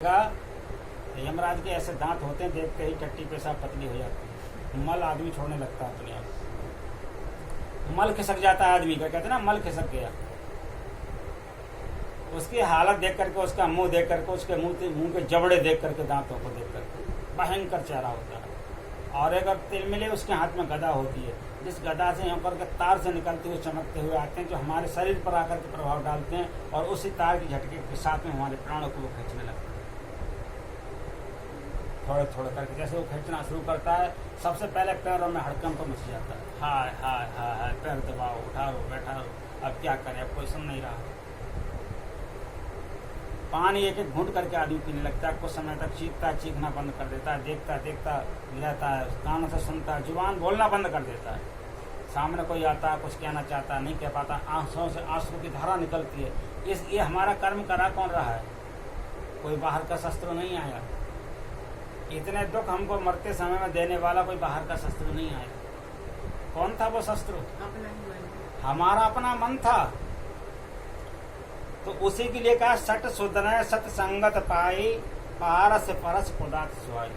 यमराज के ऐसे दांत होते हैं, देखते ही टट्टी पेशाब पतली हो जाती है, मल आदमी छोड़ने लगता है अपने आप, मल खिसक जाता है आदमी का, कहते हैं ना मल खिसक गया। उसकी हालत देख करके, उसका मुंह देख करके, उसके मुंह के जबड़े देख करके, दांतों को देख करके भयंकर चेहरा होता है। और एक तिलमिले उसके हाथ में गदा होती है, जिस गदा से यहाँ पर के तार से निकलते हुए चमकते हुए आते हैं, जो हमारे शरीर पर आकर के प्रभाव डालते हैं, और उसी तार की झटके के साथ में हमारे प्राणों को वो खींचने लगते हैं। थोड़े थोड़े करके जैसे वो खींचना शुरू करता है, सबसे पहले पैरों में हड़कंप मच जाता है, हाय हाय हाय हाय, पैर दबाओ, उठा लो, बैठा लो, अब क्या करें, अब कोई सुन नहीं रहा। पानी एक एक घूंट करके आदमी पीने लगता है, कुछ समय तक चीखता, चीखना बंद कर देता है, देखता देखता रहता है, कानों से सुनता है, जुबान बोलना बंद कर देता है, सामने कोई आता है, कुछ कहना चाहता है, नहीं कह पाता, आंखों से आंसू की धारा निकलती है। ये हमारा कर्म करा कौन रहा है? कोई बाहर का शस्त्र नहीं आया। इतने दुख हमको मरते समय में देने वाला कोई बाहर का शस्त्र नहीं आया। कौन था वो शस्त्र? हमारा अपना मन था। तो उसी के लिए कहा, सट सुधन सत्संगत पाई, पारस परस पुदात सुहाई।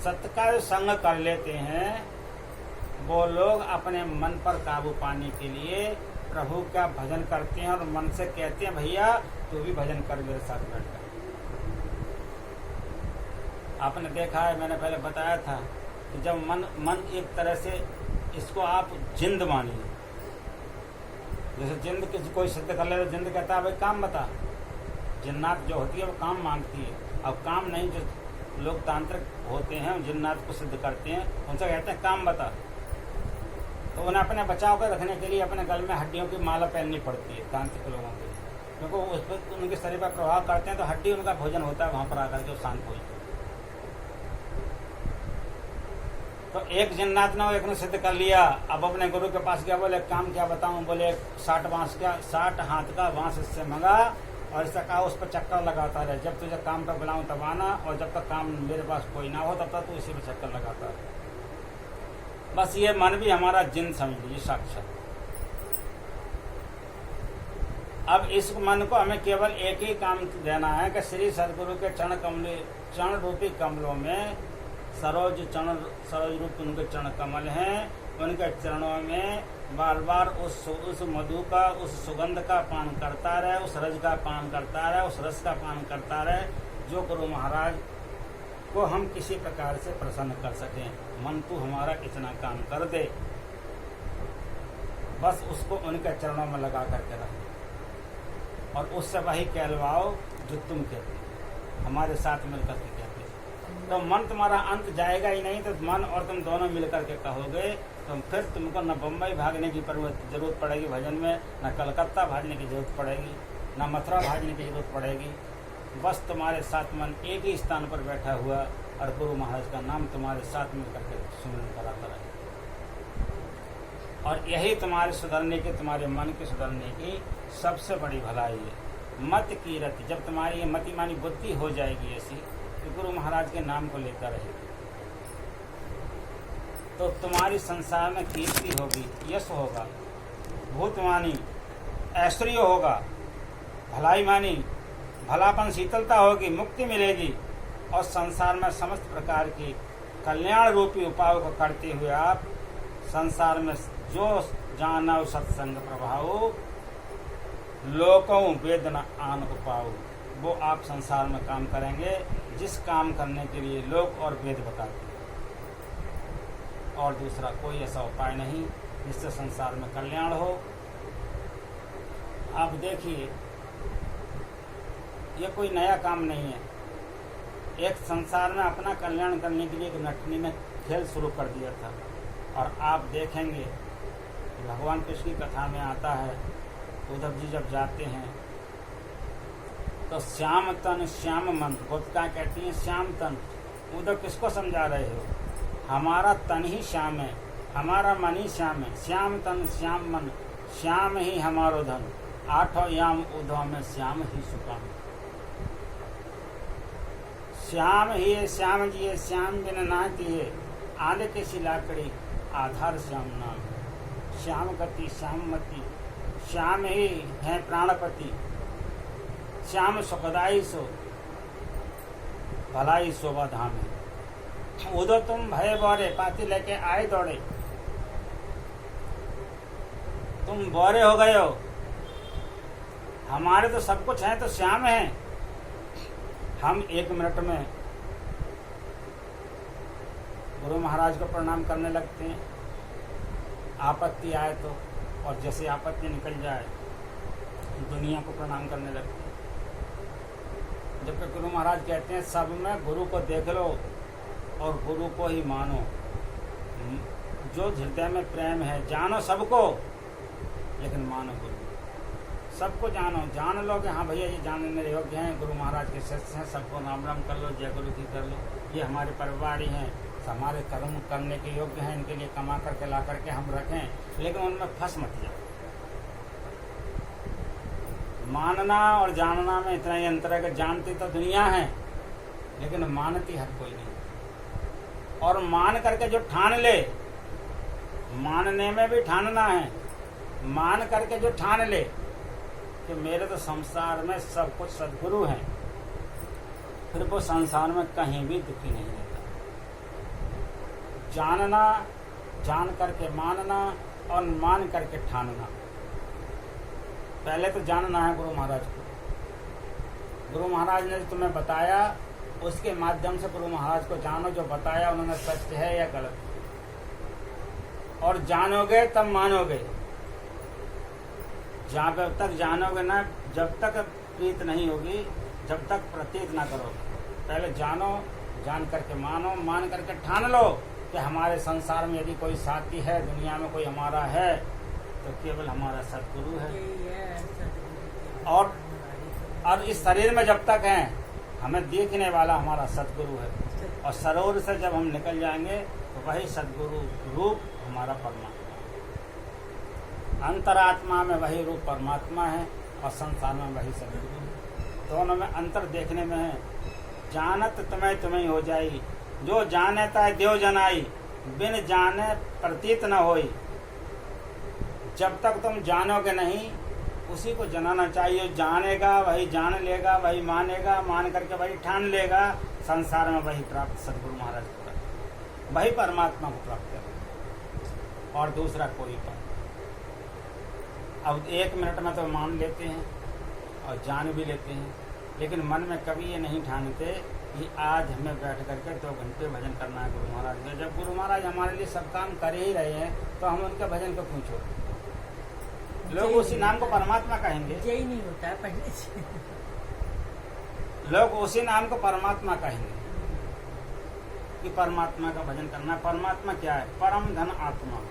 सत्य का जो संग कर लेते हैं वो लोग अपने मन पर काबू पाने के लिए प्रभु का भजन करते हैं, और मन से कहते हैं, भैया तू भी भजन कर मेरे साथ बैठकर। आपने देखा है, मैंने पहले बताया था कि जब मन एक तरह से, इसको आप जिंद मानिए, जैसे जिंद कोई सिद्ध कर ले तो जिंद कहता है भाई काम बता। जिन्नात जो होती है वो काम मांगती है। अब काम नहीं, जो लोग तांत्रिक होते हैं जिन्नात को सिद्ध करते हैं, उनसे कहते हैं काम बता। तो उन्हें अपने बचाव को रखने के लिए अपने गल में हड्डियों की माला पहननी पड़ती है तांत्रिक लोगों को, क्योंकि उस पर उनके शरीर पर प्रभाव करते हैं, तो हड्डी उनका भोजन होता है, वहां पर आकर के शांत हो जाते हैं। तो एक जिन्नात ने एक ने सिद्ध कर लिया, अब अपने गुरु के पास गया, बोले काम क्या बताऊं, बोले 60 हाथ का बांस इससे मंगा, और इससे कहा उस पर चक्कर लगाता रहे, जब तुझे काम पर बुलाऊं तब आना, और जब तक काम मेरे पास कोई ना हो तब तक तू इसी पे चक्कर लगाता रहे। बस ये मन भी हमारा जिन समझ लीजिए साक्षात। अब इस मन को हमें केवल एक ही काम देना है कि श्री सदगुरु के चरण रूपी कमलों में सरोज रूप उनके चरण कमल हैं, उनके चरणों में बार बार उस मधु का, उस सुगंध का पान करता रहे, उस रज का पान करता रहे, उस रस का पान करता रहे, जो गुरु महाराज को हम किसी प्रकार से प्रसन्न कर सकें। मन तू हमारा इतना काम कर दे, बस उसको उनके चरणों में लगा करके रख, और उससे वही कहलवाओ जो तुम कहते, हमारे साथ मिलकर के कहते। तो मन तुम्हारा अंत जाएगा ही नहीं, तो मन और तुम दोनों मिलकर के कहोगे, तो फिर तुमको न बम्बई भागने की जरूरत पड़ेगी भजन में, न कलकत्ता भागने की जरूरत पड़ेगी, न मथुरा भागने की जरूरत पड़ेगी। बस तुम्हारे साथ मन एक ही स्थान पर बैठा हुआ, और गुरु महाराज का नाम तुम्हारे साथ मिलकर के सुमिरन कराता रहे। और यही तुम्हारे सुधरने की, तुम्हारे मन के सुधरने की सबसे बड़ी भलाई है। मत की रति, जब तुम्हारी ये मति मानी बुद्धि हो जाएगी ऐसी, तो गुरु महाराज के नाम को लेकर रहेगी, तो तुम्हारी संसार में कीर्ति होगी, यश होगा, भूत मानी ऐश्वर्य होगा, भलाई मानी भलापन शीतलता होगी, मुक्ति मिलेगी, और संसार में समस्त प्रकार की कल्याण रूपी उपायों को करते हुए आप संसार में जो जाना सत्संग प्रभाव, लोकों वेदना आन उपाओ, वो आप संसार में काम करेंगे, जिस काम करने के लिए लोग और वेद बताते हैं। और दूसरा कोई ऐसा उपाय नहीं जिससे संसार में कल्याण हो। आप देखिए, ये कोई नया काम नहीं है। एक संसार में अपना कल्याण करने के लिए एक नटनी ने खेल शुरू कर दिया था, और आप देखेंगे भगवान कृष्ण की कथा में आता है, उद्धव जी जब जाते हैं तो श्याम तन श्याम मन, गोपिका कहती हैं श्याम तन। उद्धव किसको समझा रहे हो? हमारा तन ही श्याम है, हमारा मन ही श्याम है। श्याम तन श्याम मन, श्याम ही हमारो धन, आठों याम उद्धव में श्याम ही सुकाम। श्याम ही है, श्याम जी है, श्याम बिन नाती है, आने के शिलाकड़ी आधार श्याम नाम। श्याम गति श्याम मति, श्याम ही है प्राणपति, श्याम सुखदाई सो। भलाई शोभा धाम है। उधर तुम भय बोरे पाती लेके आए दौड़े, तुम बोरे हो गए हो। हमारे तो सब कुछ है तो श्याम है। हम 1 मिनट में गुरु महाराज को प्रणाम करने लगते हैं, आपत्ति आए तो, और जैसे आपत्ति निकल जाए दुनिया को प्रणाम करने लगते हैं। जबकि गुरु महाराज कहते हैं सब में गुरु को देख लो और गुरु को ही मानो। जो हृदय में प्रेम है जानो सबको, लेकिन मानो गुरु। सबको जानो, जान लो कि हाँ भैया ये जानने मेरे योग्य हैं, गुरु महाराज के शिष्य हैं, सबको राम राम कर लो, जय गुरु की कर लो, ये हमारे परिवारी हैं, हमारे कर्म करने के योग्य हैं, इनके लिए कमा करके ला करके हम रखें, लेकिन उनमें फंस मत जाओ। मानना और जानना में इतना ही अंतर है कि जानती तो दुनिया है लेकिन मानती हर कोई नहीं। और मान करके जो ठान ले, मानने में भी ठानना है, मान करके जो ठान ले कि मेरे तो संसार में सब कुछ सद्गुरु हैं, फिर वो संसार में कहीं भी दुखी नहीं रहता। जानना, जान करके मानना और मान करके ठानना। पहले तो जानना है गुरु महाराज को। गुरु महाराज ने तुम्हें बताया, उसके माध्यम से गुरु महाराज को जानो, जो बताया उन्होंने सत्य है या गलत। और जानोगे तब मानोगे। जब तक जानोगे ना, जब तक प्रीत नहीं होगी, जब तक प्रतीत ना करोगे। पहले जानो, जान करके मानो, मान करके ठान लो कि हमारे संसार में यदि कोई साथी है, दुनिया में कोई हमारा है, तो केवल हमारा सद्गुरु है। और इस शरीर में जब तक हैं, हमें देखने वाला हमारा सद्गुरु है। और सरोवर से जब हम निकल जाएंगे तो वही सद्गुरु रूप हमारा परमात्मा। अंतरात्मा में वही रूप परमात्मा है और संसार में वही सद्गुरु है। दोनों में अंतर देखने में है। जानत तुम्हें तुम्हें हो जाई, जो जाने ता देव जनाई, बिन जाने प्रतीत न होई। जब तक तुम जानोगे नहीं, उसी को जनाना चाहिए। जानेगा वही जान लेगा, वही मानेगा, मान करके वही ठान लेगा। संसार में वही प्राप्त सद्गुरु महाराज को प्राप्त, वही परमात्मा को प्राप्त करेगा और दूसरा कोई पर। अब 1 मिनट में तो मान लेते हैं और जान भी लेते हैं, लेकिन मन में कभी ये नहीं ठानते कि आज हमें बैठ करके 2 घंटे भजन करना है गुरु महाराज ने। जब गुरु महाराज हमारे लिए सब काम कर ही रहे हैं तो हम उनके भजन को क्यों छोड़ें? लोग उसी नाम को परमात्मा कहेंगे। यही नहीं होता है पहले से। लोग उसी नाम को परमात्मा कहेंगे कि परमात्मा का भजन करना। परमात्मा क्या है? परम धन आत्मा।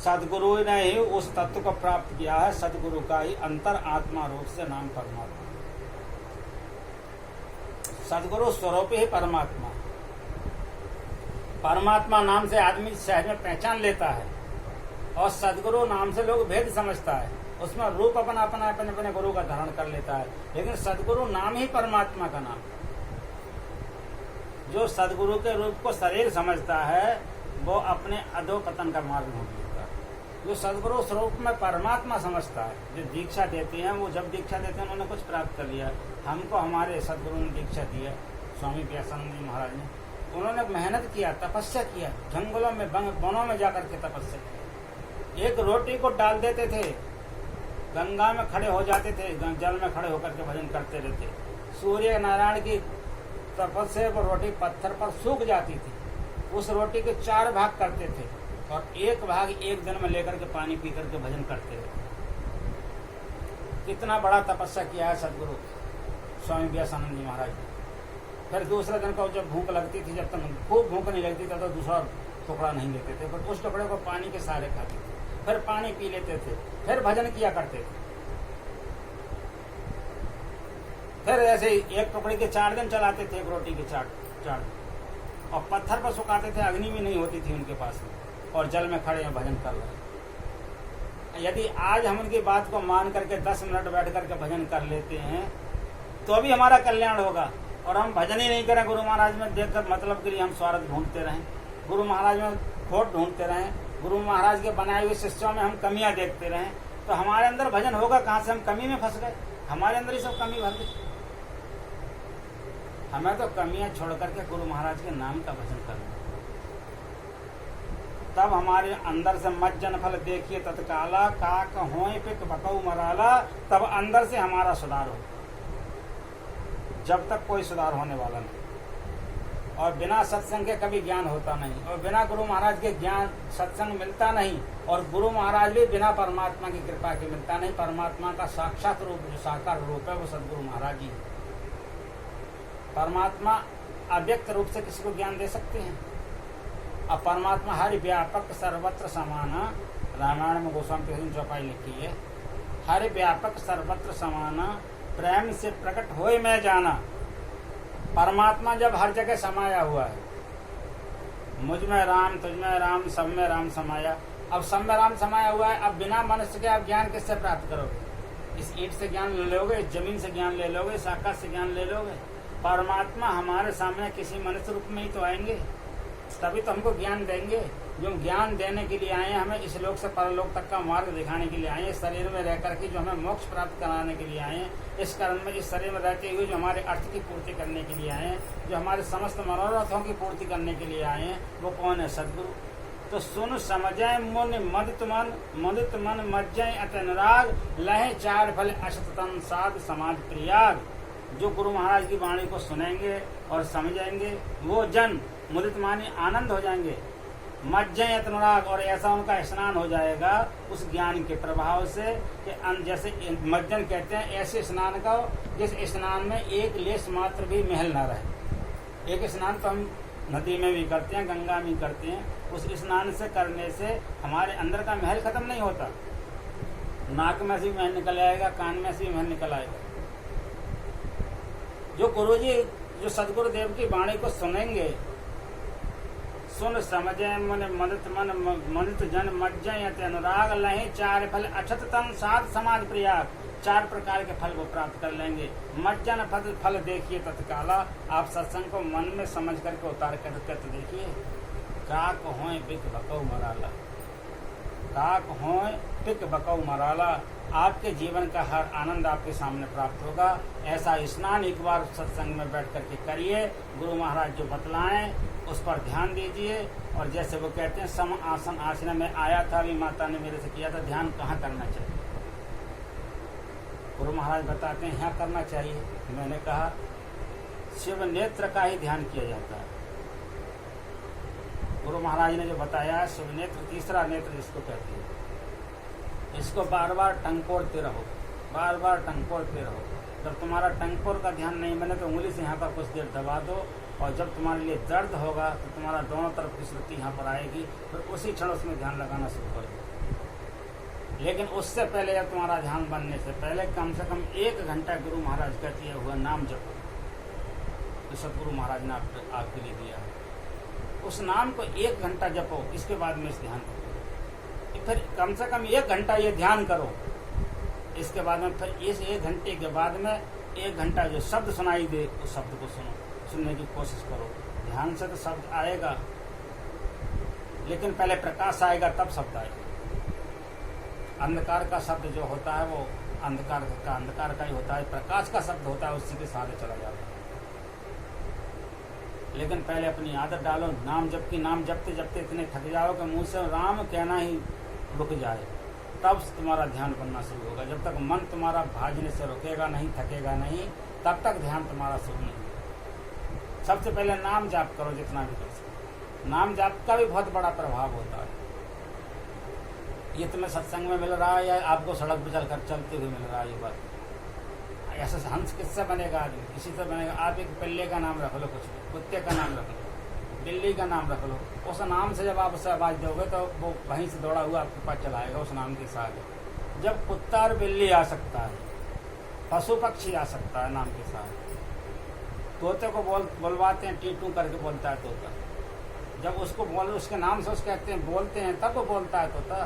सदगुरु ने ही उस तत्व को प्राप्त किया है। सदगुरु का ही अंतर आत्मा रूप से नाम परमात्मा। सदगुरु स्वरूप ही परमात्मा। परमात्मा नाम से आदमी सहज में पहचान लेता है और सदगुरु नाम से लोग भेद समझता है। उसमें रूप अपना अपना अपने अपने गुरु का धारण कर लेता है, लेकिन सदगुरु नाम ही परमात्मा का नाम। जो सदगुरु के रूप को शरीर समझता है वो अपने अधोपतन का मार्ग ढूंढ लेता है। जो सदगुरु स्वरूप में परमात्मा समझता है, जो दीक्षा देते हैं, वो जब दीक्षा देते हैं उन्होंने कुछ प्राप्त कर लिया। हमको हमारे सदगुरु ने दीक्षा दी है, स्वामी व्यासानंद जी महाराज ने। उन्होंने मेहनत किया, तपस्या किया, जंगलों में वनों में जाकर के तपस्या किया। एक रोटी को डाल देते थे, गंगा में खड़े हो जाते थे, जल में खड़े होकर के भजन करते रहते। सूर्य नारायण की तपस्या वो रोटी पत्थर पर सूख जाती थी। उस रोटी के 4 भाग करते थे और 1 भाग एक दिन में लेकर के पानी पी करके भजन करते थे। कितना बड़ा तपस्या किया है सदगुरु स्वामी व्यासानंद जी महाराज ने। फिर दूसरे दिन को जब भूख लगती थी, जब तक खूब भूख नहीं लगती तब तो दूसरा टुकड़ा नहीं लेते थे, पर उस टुकड़े को पानी के सहारे खाते थे। फिर पानी पी लेते थे, फिर भजन किया करते थे। फिर ऐसे एक टुकड़े के 4 दिन चलाते थे, एक रोटी के 4 और पत्थर पर सुखाते थे। अग्नि भी नहीं होती थी उनके पास में, और जल में खड़े हैं भजन कर रहे। यदि आज हम उनकी बात को मान करके 10 मिनट बैठ करके भजन कर लेते हैं तो भी हमारा कल्याण होगा। और हम भजन ही नहीं करें, गुरु महाराज में देखकर मतलब के लिए हम स्वार्थ ढूंढते रहें, गुरु महाराज में खोट ढूंढते रहें, गुरु महाराज के बनाए हुए शिष्यों में हम कमियां देखते रहें, तो हमारे अंदर भजन होगा कहाँ से? हम कमी में फंस गए, हमारे अंदर ही सब कमी भर गई। हमें तो कमियां छोड़ करके गुरु महाराज के नाम का भजन करना, तब हमारे अंदर से मज्जन फल देखिए तत्काला, काक होए पिक बकऊ मराला, तब अंदर से हमारा सुधार हो। जब तक कोई सुधार होने वाला नहीं, और बिना सत्संग के कभी ज्ञान होता नहीं, और बिना गुरु महाराज के ज्ञान सत्संग मिलता नहीं, और गुरु महाराज भी बिना परमात्मा की कृपा के मिलता नहीं। परमात्मा का साक्षात रूप जो साकार रूप है वो सदगुरु महाराज ही है। परमात्मा अव्यक्त रूप से किसी को ज्ञान दे सकते हैं, अब परमात्मा हर व्यापक सर्वत्र समान, रामायण में गोस्वामी तुलसी चौपाई लिखी है, हर व्यापक सर्वत्र समान, प्रेम से प्रकट होए मैं जाना। परमात्मा जब हर जगह समाया हुआ है, मुझ में राम, तुझ में राम, सब में राम समाया। अब सब में राम समाया हुआ है, अब बिना मनुष्य के आप ज्ञान किससे प्राप्त करोगे? इस ईंट से ज्ञान ले लोगे, इस जमीन से ज्ञान ले लोगे, इस आकाश से ज्ञान ले लोगे? परमात्मा हमारे सामने किसी मनुष्य रूप में ही तो आएंगे, तभी तो हमको ज्ञान देंगे। जो ज्ञान देने के लिए आए हैं, हमें इस लोक से परलोक तक का मार्ग दिखाने के लिए आए हैं, शरीर में रह करके जो हमें मोक्ष प्राप्त कराने के लिए आए हैं, इस कारण में इस शरीर में रहते हुए जो हमारे अर्थ की पूर्ति करने के लिए आए हैं, जो हमारे समस्त मनोरथों की पूर्ति करने के लिए आए हैं, वो कौन है? सदगुरु। तो सुन समझे मुनि मदित मन मज्जय अतनुराग, लहे चार फल अशत तन साध समाज प्रियाग। जो गुरु महाराज की वाणी को सुनेंगे और समझेंगे, वो जन मुदित मानी आनंद हो जाएंगे, मज्जय अनुराग, और ऐसा उनका स्नान हो जाएगा उस ज्ञान के प्रभाव से कि जैसे मज्जन कहते हैं, ऐसे स्नान का जिस स्नान में एक लेश मात्र भी महल ना रहे। एक स्नान तो हम नदी में भी करते हैं, गंगा में करते हैं, उस स्नान से करने से हमारे अंदर का महल खत्म नहीं होता। नाक में से भी महल निकल आएगा, कान में से भी महल निकल आएगा। जो गुरुजी जो सदगुरु देव की वाणी को सुनेंगे, सुन समझे मन मनित जन मज्जय अनुराग, लहे चार फल अक्षत तन साध समाज प्रियाग। 4 प्रकार के फल को प्राप्त कर लेंगे। मज्जन फल देखिए तत्काला, आप सत्संग को मन में समझ करके उतार करके तो देखिए। काक होए पिक बकऊ मराला, काक होए पिक बकऊ मराला, आपके जीवन का हर आनंद आपके सामने प्राप्त होगा। ऐसा स्नान एक बार सत्संग में बैठ करके करिए, गुरु महाराज जो बतलाएं उस पर ध्यान दीजिए। और जैसे वो कहते हैं सम आसन आसना में आया था, अभी माता ने मेरे से किया था, ध्यान कहाँ करना चाहिए? गुरु महाराज बताते हैं यहाँ करना चाहिए। मैंने कहा शिव नेत्र का ही ध्यान किया जाता है। गुरु महाराज ने जो बताया शिव नेत्र, तीसरा नेत्र जिसको कहते हैं, इसको बार बार टंकोरते रहो, बार बार टंकोरते रहो। जब तुम्हारा टंकोर का ध्यान नहीं बने तो उंगली से यहाँ पर कुछ देर दबा दो, और जब तुम्हारे लिए दर्द होगा तो तुम्हारा दोनों तरफ की स्मृति यहाँ पर आएगी, फिर उसी क्षण उसमें ध्यान लगाना शुरू कर दो। लेकिन उससे पहले, जब तुम्हारा ध्यान बनने से पहले कम से कम 1 घंटा गुरु महाराज का किया हुआ नाम जपो, तो सदगुरु महाराज ने आपके लिए दिया है। उस नाम को 1 घंटा जपो, इसके बाद में इस ध्यान करो। फिर कम से कम 1 घंटा ये ध्यान करो, इसके बाद में फिर इस 1 घंटे के बाद में 1 घंटा जो शब्द सुनाई दे उस शब्द को सुनो, सुनने की कोशिश करो। ध्यान से तो शब्द आएगा, लेकिन पहले प्रकाश आएगा तब शब्द आएगा। अंधकार का शब्द जो होता है वो अंधकार का ही होता है, प्रकाश का शब्द होता है उसी के साथ चला जाता है। लेकिन पहले अपनी आदत डालो, नाम जपते जपते इतने थक जाओ कि मुंह से राम कहना ही रुक जाए, तब तुम्हारा ध्यान बनना शुरू होगा। जब तक मन तुम्हारा भाजने से रुकेगा नहीं, थकेगा नहीं, तब तक ध्यान तुम्हारा शुरू नहीं होगा। सबसे पहले नाम जाप करो जितना भी कर सको। नाम जाप का भी बहुत बड़ा प्रभाव होता है। ये तुम्हें सत्संग में मिल रहा है या आपको सड़क पर चलते हुए मिल रहा है, ये बात ऐसा हंस किससे बनेगा आदमी? इसी से बनेगा। आप एक पिल्ले का नाम रख लो, कुछ कुत्ते का नाम रख लो, बिल्ली का नाम रख लो, उस नाम से जब आप उससे आवाज दोगे तो वो वहीं से दौड़ा हुआ आपके पास चला आएगा उस नाम के साथ। जब कुत्ता और बिल्ली आ सकता है, पशु पक्षी आ सकता है नाम के साथ। तोते को बोलवाते हैं, टीटू करके बोलता है तोता। जब उसको उसके नाम से उसके कहते हैं, बोलते हैं, तब वो बोलता है तोता।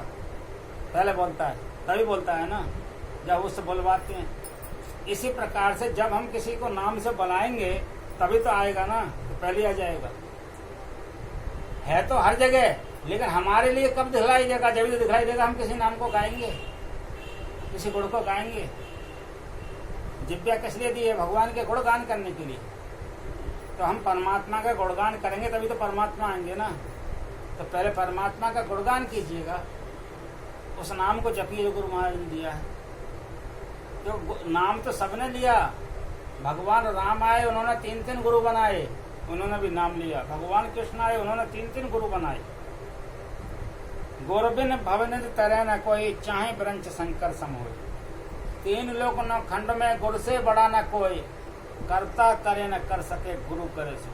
पहले बोलता है तभी बोलता है ना, जब उससे बुलवाते हैं। इसी प्रकार से जब हम किसी को नाम से बुलाएंगे तभी तो आएगा ना, तो पहले आ जाएगा। है तो हर जगह, लेकिन हमारे लिए कब दिखलाई देगा? जब भी दिखलाई देगा हम किसी नाम को गाएंगे, किसी गुण को गाएंगे। जिब्या किस लिए दी है? भगवान के गुण गान करने के लिए। तो हम परमात्मा का गुणगान करेंगे तभी तो परमात्मा आएंगे ना। तो पहले परमात्मा का गुणगान कीजिएगा, उस नाम को जपिए जो गुरु महाराज ने दिया है। तो नाम तो सबने लिया, भगवान राम आए उन्होंने 3 गुरु बनाए, उन्होंने भी नाम लिया। भगवान कृष्ण आए उन्होंने 3 गुरु बनाए। गोरबिन भवन तरह न कोई, चाहे ब्रंच शंकर सम होय। 3 लोक न खंड में, गुरु से बड़ा न कोई, करता करे न कर सके, गुरु करे सो।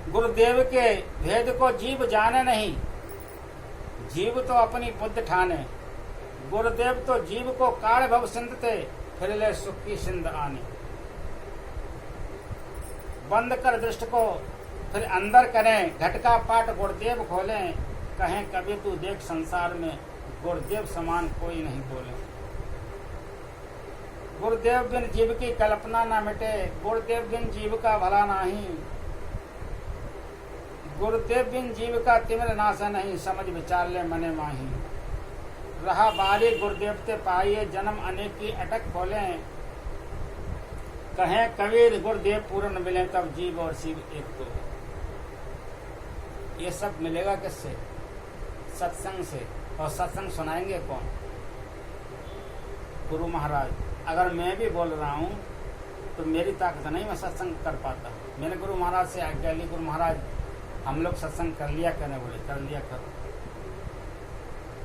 गुरुदेव के भेद को जीव जाने नहीं, जीव तो अपनी बुद्धि ठाने। गुरुदेव तो जीव को काल भव सिंध थे, फिर ले सुख की सिंध आने। बंद कर दृष्टि को फिर अंदर करें, घटका पाट गुरुदेव खोलें। कहें कभी तू देख संसार में, गुरुदेव समान कोई नहीं बोले। गुरुदेव बिन जीव की कल्पना न मिटे, गुरुदेव बिन जीव का भला नहीं। गुरुदेव बिन जीव का तिमिर नाशा नहीं, समझ विचार ले मने माही। रहा बारी गुरुदेव ते पाइए, जन्म अनेक की अटक खोलें। कहें कबीर गुरुदेव पूर्ण मिले, तब जीव और शिव एक तो। ये सब मिलेगा किससे? सत्संग से। और सत्संग सुनाएंगे कौन? गुरु महाराज। अगर मैं भी बोल रहा हूँ तो मेरी ताकत नहीं, मैं सत्संग कर पाता। मैंने गुरु महाराज से आज्ञा ली, गुरु महाराज हम लोग सत्संग कर लिया करें। बोले कर लिया करो,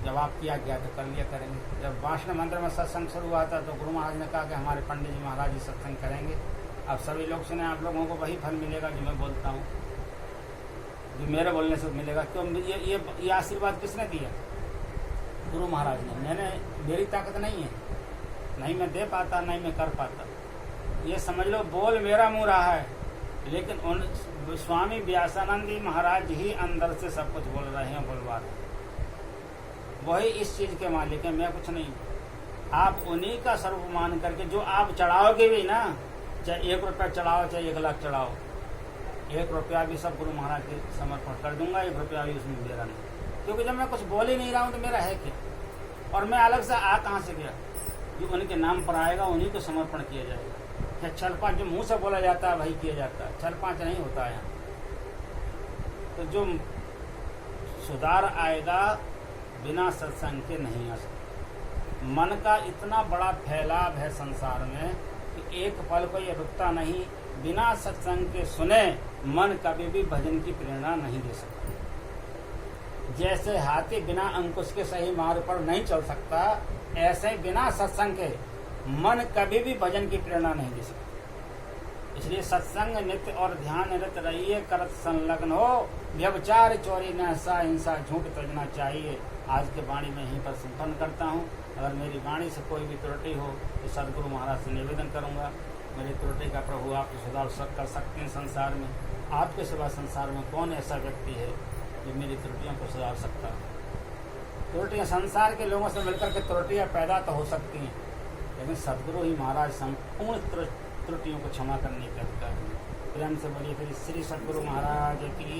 जब आपकी आज्ञा तो कर लिया करेंगे। जब वाष्ण मंदिर में सत्संग शुरू हुआ था तो गुरु महाराज ने कहा कि हमारे पंडित जी महाराज जी सत्संग करेंगे। अब सभी लोग सुने, आप लोगों को वही फल मिलेगा जो मैं बोलता हूँ, जो मेरे बोलने से मिलेगा। क्यों? ये आशीर्वाद किसने दिया? गुरु महाराज ने। मेरी ताकत नहीं है, नहीं मैं दे पाता, नहीं मैं कर पाता। ये समझ लो, बोल मेरा मुँह रहा है, लेकिन उन स्वामी व्यासानंद महाराज ही अंदर से सब कुछ बोल रहे हैं, बोलवा रहे हैं। वही इस चीज के मालिक है, मैं कुछ नहीं। आप उन्हीं का स्वरूप मान करके जो आप चढ़ाओगे भी ना, चाहे 1 रुपया चढ़ाओ, चाहे 1 लाख चढ़ाओ, 1 रुपया भी सब गुरु महाराज के समर्पण कर दूंगा। 1 रुपया भी उसमें मेरा नहीं, क्योंकि जब मैं कुछ बोल ही नहीं रहा हूँ तो मेरा है क्या? और मैं अलग से आ कहाँ से गया? जो उनके नाम पर आएगा उन्हीं को समर्पण किया जाएगा। क्या छल पाँच जो मुंह से बोला जाता है वही किया जाता है, छल पाँच नहीं होता है। तो जो सुधार आएगा बिना सत्संग के नहीं आ सकता। मन का इतना बड़ा फैलाव है संसार में कि एक पल को ये रुकता नहीं। बिना सत्संग के सुने मन कभी भी भजन की प्रेरणा नहीं दे सकता। जैसे हाथी बिना अंकुश के सही मार्ग पर नहीं चल सकता, ऐसे बिना सत्संग के मन कभी भी भजन की प्रेरणा नहीं दे सकता। इसलिए सत्संग नित्य और ध्यान निरत रहिए, करत संलग्न हो। व्यभिचार चोरी नशा हिंसा झूठ तजना चाहिए। आज के वाणी में यहीं पर संपन्न करता हूँ। अगर मेरी वाणी से कोई भी त्रुटि हो तो सदगुरु महाराज से निवेदन करूँगा, मेरी त्रुटि का प्रभु आप सुधार कर सकते हैं। संसार में आपके सिवा संसार में कौन ऐसा व्यक्ति है जो मेरी त्रुटियों को सुधार सकता है? त्रुटियाँ संसार के लोगों से मिलकर के त्रुटियाँ पैदा तो हो सकती हैं, लेकिन सदगुरु ही महाराज संपूर्ण त्रुटियों को क्षमा करने का अधिकार है। प्रेम से बोलिए फिर श्री सदगुरु महाराज की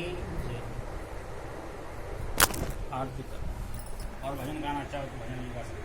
जय। आरती कर और भजन गाना चाहो तो भजन भी गा सकते।